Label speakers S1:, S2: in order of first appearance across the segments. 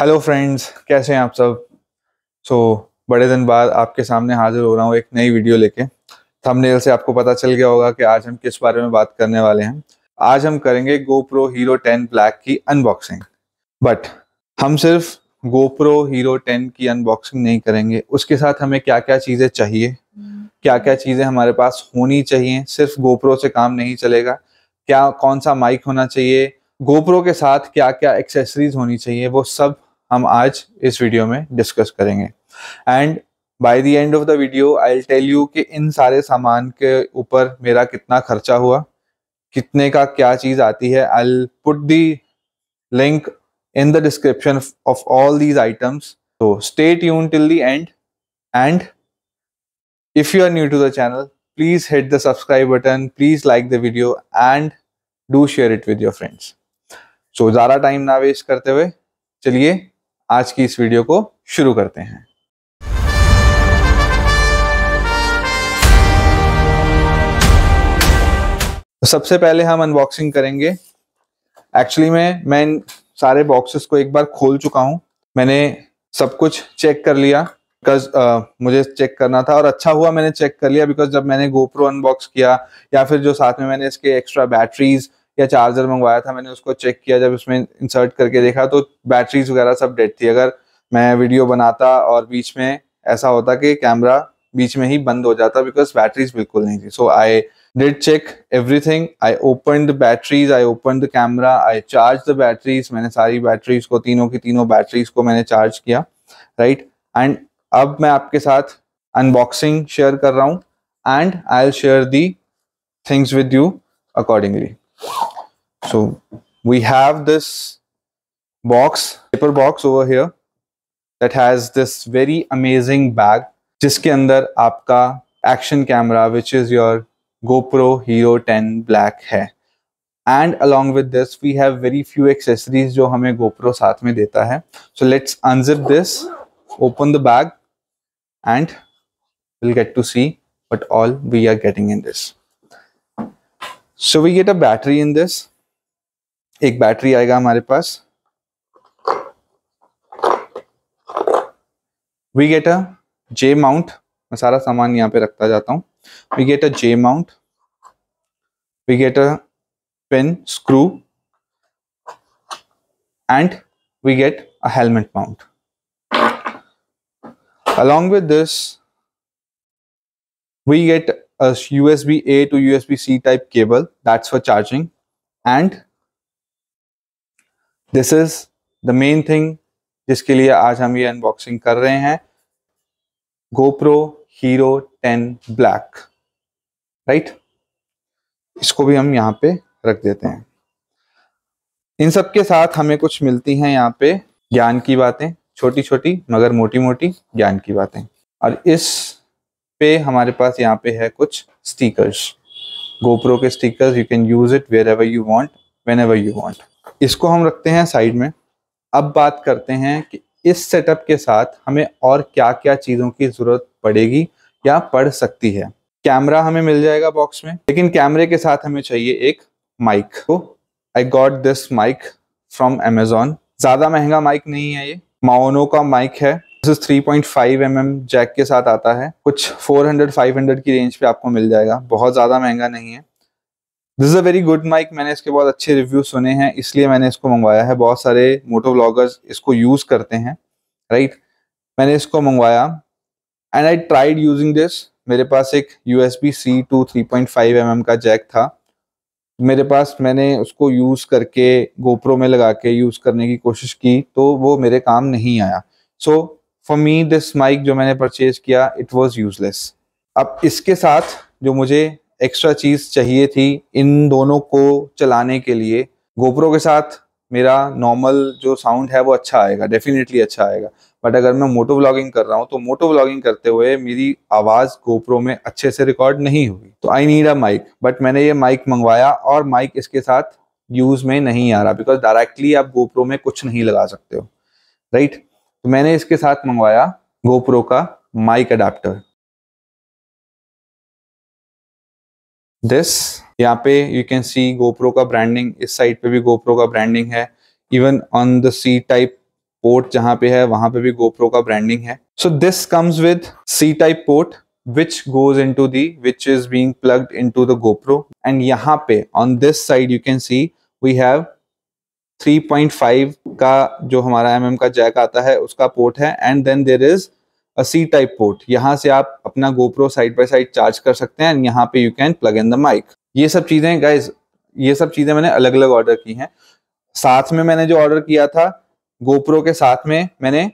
S1: Hello friends, कैसे हैं आप सब। बड़े दिन बाद आपके सामने हाजिर हो रहा हूँ एक नई वीडियो लेके। थंबनेल से आपको पता चल गया होगा कि आज हम किस बारे में बात करने वाले हैं। आज हम करेंगे GoPro Hero 10 Black की अनबॉक्सिंग। बट हम सिर्फ GoPro Hero 10 की अनबॉक्सिंग नहीं करेंगे, उसके साथ हमें क्या क्या चीज़ें चाहिए, क्या क्या चीज़ें हमारे पास होनी चाहिए। सिर्फ GoPro से काम नहीं चलेगा। क्या कौन सा माइक होना चाहिए, GoPro के साथ क्या क्या एक्सेसरीज होनी चाहिए, वो सब हम आज इस वीडियो में डिस्कस करेंगे। And by the end of the video I will tell you कि इन सारे सामान के ऊपर मेरा कितना खर्चा हुआ, कितने का क्या चीज़ आती है। I will put the link in the description of all these items. So stay tuned till the end. And if you are new to the channel, please hit the subscribe button, please like the video and do share it with your friends. So ज़्यादा time ना waste करते हुए चलिए आज की इस video को शुरू करते हैं। तो सबसे पहले हम अनबॉक्सिंग करेंगे। एक्चुअली मैं इन सारे बॉक्सेस को एक बार खोल चुका हूँ। मैंने सब कुछ चेक कर लिया बिकॉज मुझे चेक करना था, और अच्छा हुआ मैंने चेक कर लिया बिकॉज जब मैंने GoPro अनबॉक्स किया या फिर जो साथ में मैंने इसके एक्स्ट्रा बैटरीज या चार्जर मंगवाया था, मैंने उसको चेक किया। जब उसमें इंसर्ट करके देखा तो बैटरीज वगैरह सब डेड थी। अगर मैं वीडियो बनाता और बीच में ऐसा होता कि कैमरा बीच में ही बंद हो जाता बिकॉज बैटरीज बिल्कुल नहीं थी। सो आई did check everything. I opened the batteries, I opened the camera, I charged the batteries. मैंने सारी बैटरीज को, तीनों की तीनों बैटरीज को मैंने चार्ज किया, राइट। एंड अब मैं आपके साथ अनबॉक्सिंग शेयर कर रहा हूँ and I will share the things with you accordingly. So we have this box, paper box over here that has this very amazing bag, जिसके अंदर आपका action camera which is your GoPro Hero 10 Black है। And along with this we have very few accessories जो हमें GoPro साथ में देता है। So let's unzip this, open the bag and we'll get to see what all we are getting in this. So we get a battery in this. एक battery आएगा हमारे पास। We get a J mount. मैं सारा सामान यहाँ पे रखता जाता हूँ। We get a J mount, we get a pin screw and we get a helmet mount. Along with this we get a USB-A to USB-C type cable, that's for charging. And this is the main thing जिसके लिए आज हम ये unboxing कर रहे हैं, GoPro Hero 10 Black, right. इसको भी हम यहाँ पे रख देते हैं। इन सब के साथ हमें कुछ मिलती हैं यहाँ पे ज्ञान की बातें, छोटी छोटी मगर मोटी मोटी ज्ञान की बातें। और इस पे हमारे पास यहाँ पे है कुछ स्टिकर्स, GoPro के stickers. You can use it wherever you want, whenever you want. इसको हम रखते हैं साइड में। अब बात करते हैं कि इस सेटअप के साथ हमें और क्या क्या चीज़ों की ज़रूरत पड़ेगी या पड़ सकती है। कैमरा हमें मिल जाएगा बॉक्स में, लेकिन कैमरे के साथ हमें चाहिए एक माइक। तो I got this mic from Amazon। ज़्यादा महंगा माइक नहीं है, ये माओनो का माइक है। दिस इज 3.5 mm जैक के साथ आता है। कुछ 400-500 की रेंज पे आपको मिल जाएगा, बहुत ज़्यादा महंगा नहीं है। This is a very good mic. मैंने इसके बहुत अच्छे रिव्यू सुने हैं, इसलिए मैंने इसको मंगवाया है। बहुत सारे मोटो व्लॉगर्स इसको यूज़ करते हैं, राइट। मैंने इसको मंगवाया and I tried using this. मेरे पास एक USB-C to 3.5 mm का जैक था मेरे पास। मैंने उसको यूज़ करके GoPro में लगा के यूज़ करने की कोशिश की तो वो मेरे काम नहीं आया। So for me this mic जो मैंने परचेज किया, इट वाज यूजलेस। अब इसके साथ जो मुझे एक्स्ट्रा चीज़ चाहिए थी इन दोनों को चलाने के लिए, GoPro के साथ मेरा नॉर्मल जो साउंड है वो अच्छा आएगा, डेफिनेटली अच्छा आएगा। बट अगर मैं मोटो व्लॉगिंग कर रहा हूँ तो मोटो व्लॉगिंग करते हुए मेरी आवाज़ GoPro में अच्छे से रिकॉर्ड नहीं होगी। तो I need a mic. But मैंने ये माइक मंगवाया और माइक इसके साथ यूज़ में नहीं आ रहा बिकॉज डायरेक्टली आप GoPro में कुछ नहीं लगा सकते हो, राइट। तो मैंने इसके साथ मंगवाया GoPro का माइक अडेप्टर। दिस यहाँ पे यू कैन सी GoPro का ब्रांडिंग, इस साइड पे भी GoPro का ब्रांडिंग है। Even on the C type port जहां पे है वहां पे भी GoPro का ब्रांडिंग है. So this comes with C type port which goes into which is being plugged into the GoPro, and यहाँ पे on this side you can see we have 3.5 का जो हमारा mm का जैक आता है उसका पोर्ट है, and then there is a C type port. यहाँ से आप अपना GoPro side by side charge कर सकते हैं, and यहाँ पे you can plug in the mic. ये सब चीजें गाइज, ये सब चीजें मैंने अलग अलग ऑर्डर की हैं. साथ में मैंने जो ऑर्डर किया था GoPro के साथ में मैंने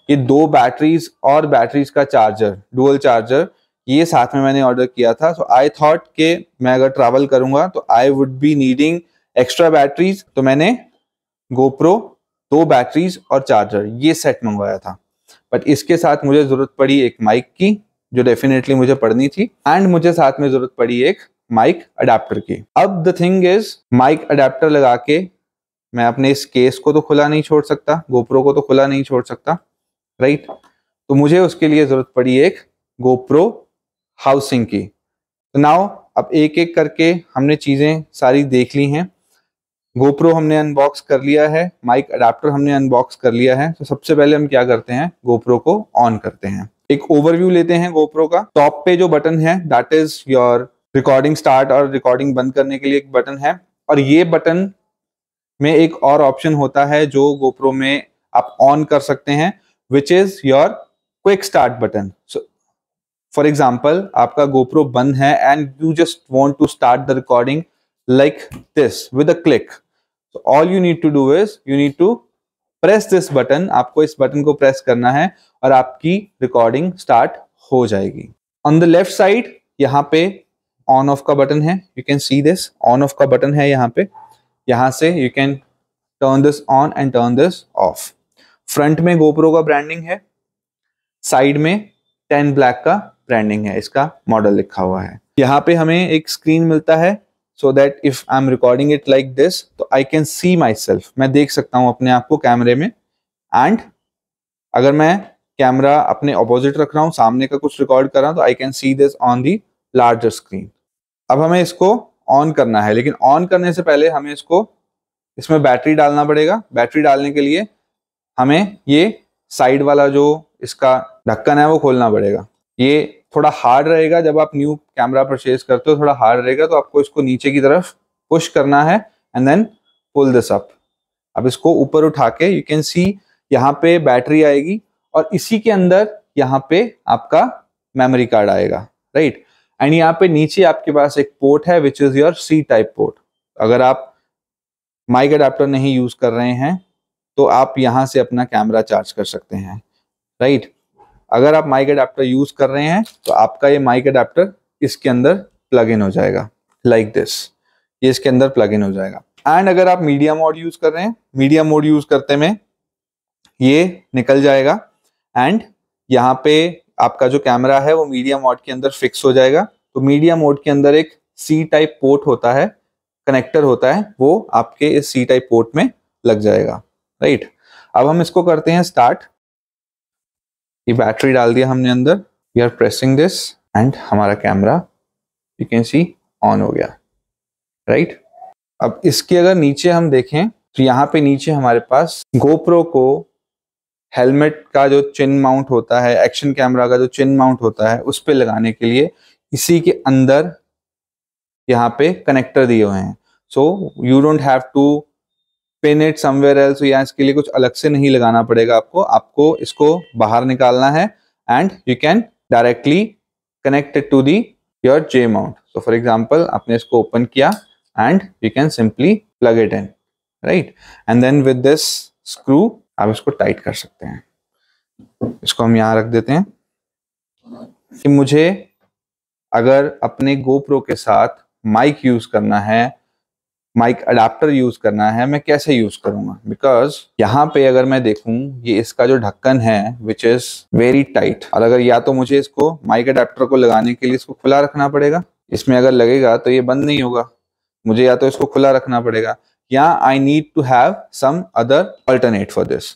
S1: ये 2 बैटरीज और बैटरीज का चार्जर, डुअल चार्जर, ये साथ में मैंने ऑर्डर किया था. सो आई थॉट के मैं अगर ट्रैवल करूंगा तो I would be needing extra batteries, तो मैंने GoPro 2 बैटरीज और चार्जर ये सेट मंगवाया था. बट इसके साथ मुझे जरूरत पड़ी एक माइक की जो डेफिनेटली मुझे पड़नी थी, एंड मुझे साथ में जरूरत पड़ी एक माइक अडेप्टर की. अब the thing is mic adapter लगा के मैं अपने इस केस को तो खुला नहीं छोड़ सकता, GoPro को तो खुला नहीं छोड़ सकता, राइट? तो मुझे उसके लिए जरूरत पड़ी एक GoPro हाउसिंग की. तो नाउ अब एक एक करके हमने चीजें सारी देख ली हैं. GoPro हमने अनबॉक्स कर लिया है, माइक अडेप्टर हमने अनबॉक्स कर लिया है. तो सबसे पहले हम क्या करते हैं, GoPro को ऑन करते हैं. एक ओवरव्यू लेते हैं GoPro का. टॉप पे जो बटन है that is your recording start और रिकॉर्डिंग बंद करने के लिए एक बटन है, और ये बटन में एक और ऑप्शन होता है जो GoPro में आप ऑन कर सकते हैं, which is your quick start button. So, for example, आपका GoPro बंद है and you just want to start the recording like this with a click. So all you need to do is you need to press this button. आपको इस button को press करना है और आपकी रिकॉर्डिंग स्टार्ट हो जाएगी. On the left side यहाँ पे ऑन ऑफ का बटन है, you can see this on off का बटन है यहाँ पे. यहाँ से you can turn this on and turn this off. Front में GoPro का ब्रांडिंग है, साइड में 10 ब्लैक का ब्रांडिंग है, इसका मॉडल लिखा हुआ है. यहाँ पे हमें एक स्क्रीन मिलता है so that if I am recording it like this तो I can see my self, मैं देख सकता हूँ अपने आप को कैमरे में. एंड अगर मैं कैमरा अपने ऑपोजिट रख रहा हूँ, सामने का कुछ रिकॉर्ड कर रहा हूँ, तो I can see this on the larger screen. अब हमें इसको ऑन करना है, लेकिन ऑन करने से पहले हमें इसमें बैटरी डालना पड़ेगा. बैटरी डालने के लिए हमें ये साइड वाला जो इसका ढक्कन है वो खोलना पड़ेगा. ये थोड़ा हार्ड रहेगा, जब आप न्यू कैमरा परचेज करते हो थोड़ा हार्ड रहेगा, तो आपको इसको नीचे की तरफ पुश करना है and then pull this up. अब इसको ऊपर उठा के यू कैन सी यहाँ पे बैटरी आएगी और इसी के अंदर यहाँ पे आपका मेमोरी कार्ड आएगा, राइट? एंड यहाँ पे नीचे आपके पास एक पोर्ट है विच is your C type port. अगर आप माइक अडेप्टर नहीं यूज कर रहे हैं तो आप यहां से अपना कैमरा चार्ज कर सकते हैं, राइट? अगर आप माइक अडेप्टर यूज कर रहे हैं तो आपका ये माइक अडेप्टर इसके अंदर प्लग इन हो जाएगा लाइक दिस. ये इसके अंदर प्लग इन हो जाएगा. एंड अगर आप मीडिया मोड यूज कर रहे हैं, मीडिया मोड यूज करते में ये निकल जाएगा एंड यहाँ पे आपका जो कैमरा है वो मीडिया मोड के अंदर फिक्स हो जाएगा. तो मीडिया मोड के अंदर एक C टाइप पोर्ट होता है, कनेक्टर होता है, वो आपके इस C टाइप पोर्ट में लग जाएगा, राइट? अब हम इसको करते हैं स्टार्ट. ये बैटरी डाल दिया हमने अंदर, we are pressing this and हमारा camera you can see on हो गया, राइट? अब इसके अगर नीचे हम देखें तो यहाँ पे नीचे हमारे पास GoPro को हेलमेट का जो चिन माउंट होता है, एक्शन कैमरा का जो चिन माउंट होता है, उस पे लगाने के लिए इसी के अंदर यहाँ पे कनेक्टर दिए हुए हैं. So you don't have to pin it somewhere else. या इसके लिए कुछ अलग से नहीं लगाना पड़ेगा आपको इसको बाहर निकालना है and you can directly connect it to the your J mount. So for example आपने इसको ओपन किया and you can simply plug it in, right? And then with this screw आप इसको टाइट कर सकते हैं. इसको हम यहाँ रख देते हैं. कि मुझे अगर अपने GoPro के साथ माइक यूज करना है, माइक अडेप्टर यूज करना है, मैं कैसे यूज करूंगा? बिकॉज यहाँ पे अगर मैं देखूं ये इसका जो ढक्कन है विच इज वेरी टाइट, और अगर या तो मुझे इसको माइक अडेप्टर को लगाने के लिए इसको खुला रखना पड़ेगा, इसमें अगर लगेगा तो ये बंद नहीं होगा, मुझे या तो इसको खुला रखना पड़ेगा, या I need to have some other alternate for this.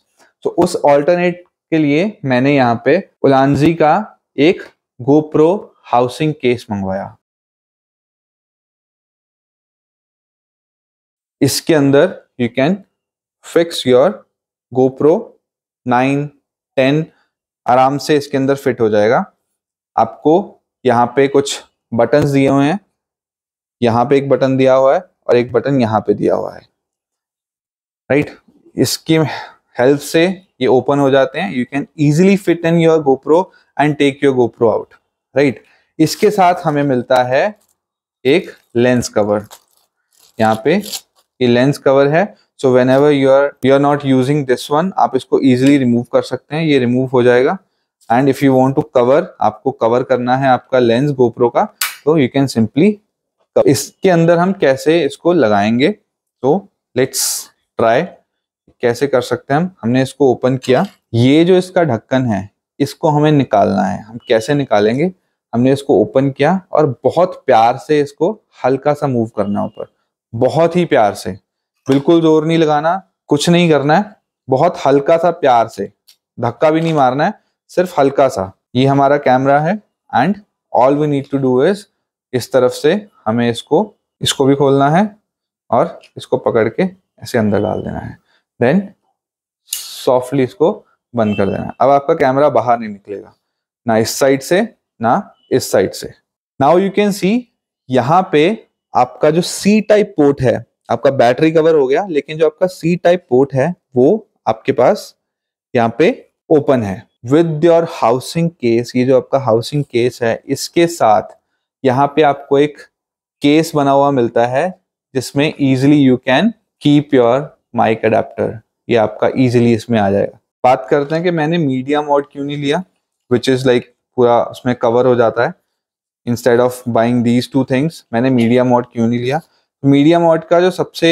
S1: तो उस अल्टरनेट के लिए मैंने यहाँ पे उलांजी का एक GoPro हाउसिंग केस मंगवाया. इसके अंदर you can fix your GoPro 9, 10 आराम से इसके अंदर फिट हो जाएगा। आपको यहाँ पे कुछ बटन्स दिए हुए हैं, यहाँ पे एक बटन दिया हुआ है और एक बटन यहाँ पे दिया हुआ है, राइट। इसकी हेल्प से ये ओपन हो जाते हैं। You can easily fit in your GoPro and take your GoPro out, right. इसके साथ हमें मिलता है एक लेंस कवर। यहाँ पे ये लेंस कवर है, so whenever you are not using this one, आप इसको इजीली रिमूव कर सकते हैं। ये रिमूव हो जाएगा। And if you want to cover, आपको कवर करना है आपका लेंस GoPro का, तो यू कैन सिंपली। इसके अंदर हम कैसे इसको लगाएंगे, तो लेट्स ट्राई कैसे कर सकते हैं हमने इसको ओपन किया। ये जो इसका ढक्कन है, इसको हमें निकालना है। हम कैसे निकालेंगे, हमने इसको ओपन किया और बहुत प्यार से इसको हल्का सा मूव करना है ऊपर, बहुत ही प्यार से, बिल्कुल जोर नहीं लगाना, कुछ नहीं करना है, बहुत हल्का सा प्यार से, धक्का भी नहीं मारना है, सिर्फ हल्का सा। ये हमारा कैमरा है and all we need to do is इस तरफ से हमें इसको भी खोलना है और इसको पकड़ के ऐसे अंदर डाल देना है, देन सॉफ्टली इसको बंद कर देना है। अब आपका कैमरा बाहर नहीं निकलेगा, ना इस साइड से ना इस साइड से। नाउ यू कैन सी यहाँ पे आपका जो C टाइप पोर्ट है, आपका बैटरी कवर हो गया, लेकिन जो आपका C टाइप पोर्ट है वो आपके पास यहाँ पे ओपन है विद योर हाउसिंग केस। ये जो आपका हाउसिंग केस है, इसके साथ यहाँ पे आपको एक केस बना हुआ मिलता है जिसमें easily you can keep your mic adapter. ये आपका इजिली इसमें आ जाएगा। बात करते हैं कि मैंने मीडिया मोड क्यों नहीं लिया, विच इज लाइक पूरा उसमें कवर हो जाता है। Instead of buying these two things, मैंने मीडिया मोड क्यों नहीं लिया। मीडिया मोड का जो सबसे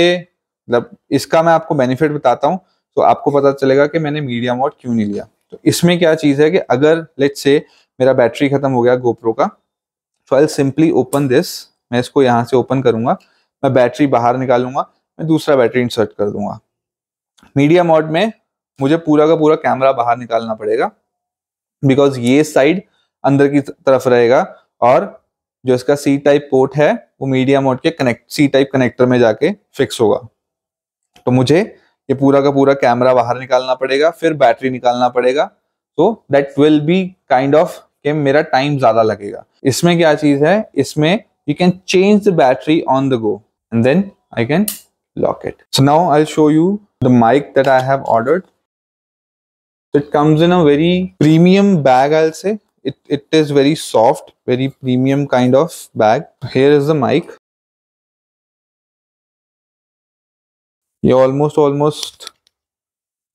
S1: मतलब इसका मैं आपको बेनिफिट बताता हूँ, तो आपको पता चलेगा कि मैंने मीडिया मोड क्यों नहीं लिया। तो इसमें क्या चीज है कि अगर लेट्स से मेरा बैटरी खत्म हो गया GoPro का, तो I will simply open this. मैं इसको यहाँ से ओपन करूंगा, मैं बैटरी बाहर निकालूंगा, मैं दूसरा बैटरी इंसर्ट कर दूंगा। मीडिया मोड में मुझे पूरा का पूरा कैमरा बाहर निकालना पड़ेगा, बिकॉज ये साइड अंदर की तरफ रहेगा और जो इसका C टाइप पोर्ट है वो मीडिया मोड के C टाइप कनेक्टर में जाके फिक्स होगा। तो मुझे ये पूरा का पूरा कैमरा बाहर निकालना पड़ेगा, फिर बैटरी निकालना पड़ेगा। तो that will be kind of कि मेरा टाइम ज्यादा लगेगा। इसमें क्या चीज है, इसमें you can change the battery on the go and then I can lock it. So now I will show you the mic that I have ordered. It comes in a very premium bag, I'll say. It is very soft, very premium kind of bag. Here is the mic. ये almost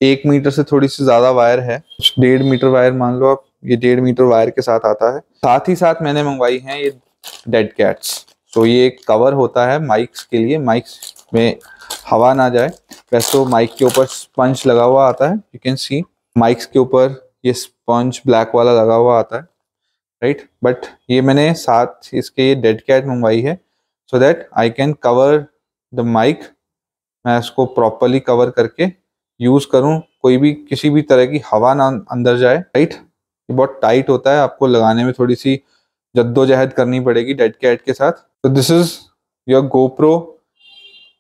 S1: 1 metre से थोड़ी सी ज्यादा wire है, 1.5 metre wire मान लो आप। ये 1.5 metre wire के साथ आता है। साथ ही साथ मैंने मंगवाई है ये डेड कैट्स। तो ये एक कवर होता है माइक्स के लिए, माइक्स में हवा ना जाए। वैसे तो माइक के ऊपर स्पंज लगा हुआ आता है, यू कैन सी माइक्स के ऊपर ये स्पंज ब्लैक वाला लगा हुआ आता है, राइट। बट ये मैंने साथ इसके ये डेड कैट मंगवाई है so that I can cover the mic. मैं इसको प्रॉपरली कवर करके यूज करूं, कोई भी किसी भी तरह की हवा ना अंदर जाए, राइट। ये बहुत टाइट होता है, आपको लगाने में थोड़ी सी जद्दोजहद करनी पड़ेगी डेड कैट के साथ। तो this is your GoPro,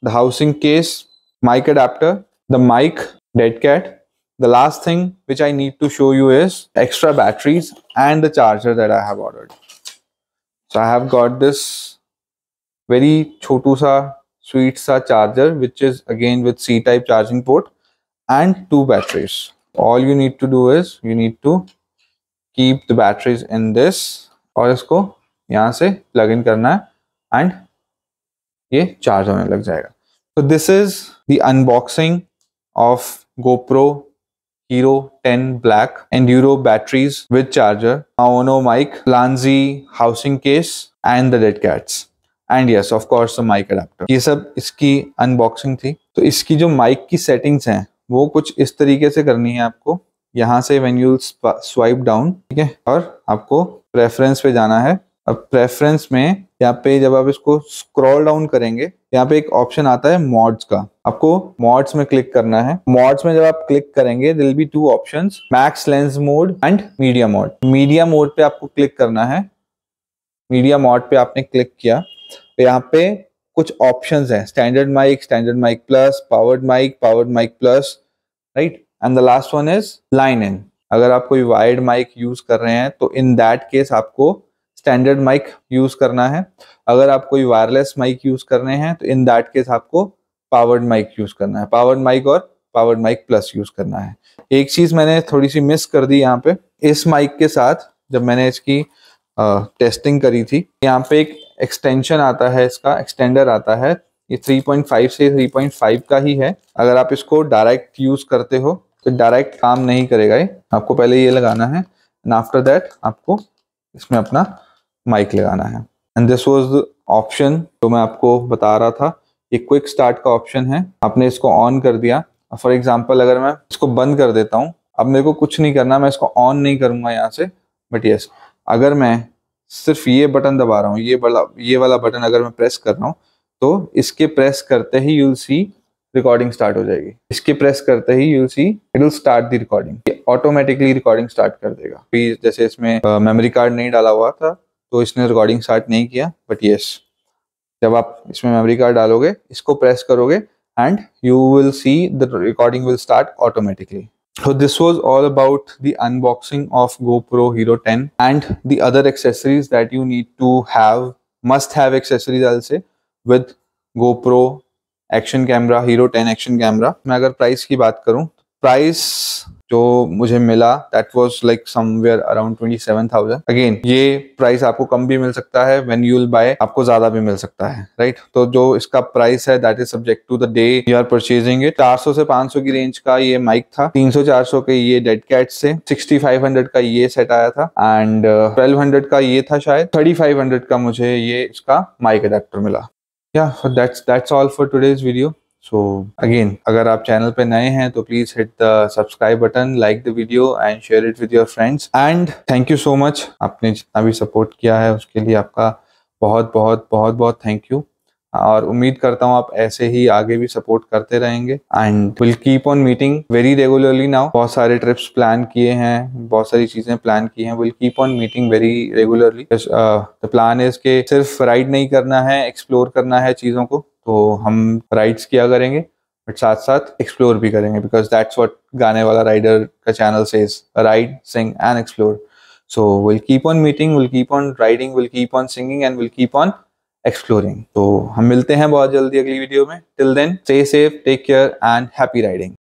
S1: the housing case, mic adapter, the mic, dead cat. The last thing which I need to show you is extra batteries and the charger that I have ordered. So I have got this very chotu sa sweet sa charger, which is again with C type charging port and 2 batteries. All you need to do is you need to keep the batteries in this और इसको यहाँ से plug in करना है and ये charge होने लग जाएगा। So this is the unboxing of GoPro Hero 10 Black Enduro batteries with charger, Maono mic, Lanzi housing case and the dead cats and yes of course the mic adapter। ये सब इसकी unboxing थी। तो इसकी जो mic की settings हैं वो कुछ इस तरीके से करनी है आपको। यहाँ से when you swipe down, ठीक है, और आपको preference पे जाना है। अब प्रेफरेंस में यहाँ पे जब आप इसको स्क्रॉल डाउन करेंगे, यहाँ पे एक ऑप्शन आता है मॉड्स का। आपको मॉड्स में क्लिक करना है। मॉड्स में जब आप क्लिक करेंगे there will be 2 options, max lens mode and media mode. Media mode पे आपको क्लिक करना है। मीडिया मोड पे आपने क्लिक किया तो यहाँ पे कुछ ऑप्शंस हैं, standard mic plus, powered mic plus, right. And the last one is line in. अगर आप कोई वायर्ड माइक यूज कर रहे हैं तो इन दैट केस आपको स्टैंडर्ड माइक यूज करना है। अगर आप कोई वायरलेस माइक यूज कर रहे हैं तो इन दैट केस आपको पावर्ड माइक यूज करना है, पावर्ड माइक और पावर्ड माइक प्लस यूज करना है। एक चीज मैंने थोड़ी सी मिस कर दी यहाँ पे, इस माइक के साथ जब मैंने इसकी टेस्टिंग करी थी, यहाँ पे एक एक्सटेंशन आता है, इसका एक्सटेंडर आता है, ये 3.5 से 3.5 का ही है। अगर आप इसको डायरेक्ट यूज करते हो तो डायरेक्ट काम नहीं करेगा ये, आपको पहले ये लगाना है एंड आफ्टर दैट आपको इसमें अपना माइक लगाना है। And this was the option जो मैं आपको बता रहा था, ये क्विक स्टार्ट का ऑप्शन है। आपने इसको ऑन कर दिया, फॉर एग्जांपल अगर मैं इसको बंद कर देता हूँ, अब मेरे को कुछ नहीं करना, मैं इसको ऑन नहीं करूंगा यहाँ से, बट यस अगर मैं सिर्फ ये बटन दबा रहा हूँ, ये वाला बटन अगर मैं प्रेस कर रहा हूँ तो इसके प्रेस करते ही you will see recording start हो जाएगी। इसके प्रेस करते ही you will see it will start the recording, ये ऑटोमेटिकली रिकॉर्डिंग स्टार्ट कर देगा। जैसे इसमें मेमोरी कार्ड नहीं डाला हुआ था तो इसने रिकॉर्डिंग स्टार्ट नहीं किया, बट यस जब आप इसमें मेमोरी कार्ड डालोगे, इसको प्रेस करोगे and you will see the recording will start automatically. So this was all about the unboxing of GoPro Hero 10 and the other accessories that you need to have, must have accessories I'll say with GoPro action camera, Hero 10 action camera. मैं अगर price की बात करूं, price जो मुझे मिला that was like somewhere around 27,000. Again ये price आपको कम भी मिल सकता है, when you will buy आपको ज्यादा भी मिल सकता है, राइट? तो जो इसका प्राइस है that is subject to the day you are purchasing it. 400 से 500 की रेंज का ये माइक था, 300-400 के ये डेड कैट से, 6500 का ये सेट आया था एंड 1200 का ये था शायद, 3500 का मुझे ये इसका माइक अडेप्टर मिला। Yeah, so that's all for today's video. So again, अगर आप चैनल पे नए हैं तो please hit the subscribe button, like the video and share it with your friends and thank you so much. आपने जितना भी सपोर्ट किया है उसके लिए आपका बहुत बहुत बहुत बहुत थैंक यू, और उम्मीद करता हूँ आप ऐसे ही आगे भी सपोर्ट करते रहेंगे and will keep on meeting very regularly now. बहुत सारे ट्रिप्स प्लान किए हैं, बहुत सारी चीजें प्लान की हैं, will keep on meeting very regularly. The plan is के सिर्फ राइड नहीं करना है, एक्सप्लोर करना है चीजों को, तो हम राइड्स किया करेंगे बट साथ साथ एक्सप्लोर भी करेंगे, बिकॉज दैट्स व्हाट गाने वाला राइडर का channel says, ride, sing and explore. So will keep on meeting, will keep on riding, will keep on singing and will keep on exploring. तो हम मिलते हैं बहुत जल्दी अगली वीडियो में। Till then stay safe, take care and happy riding.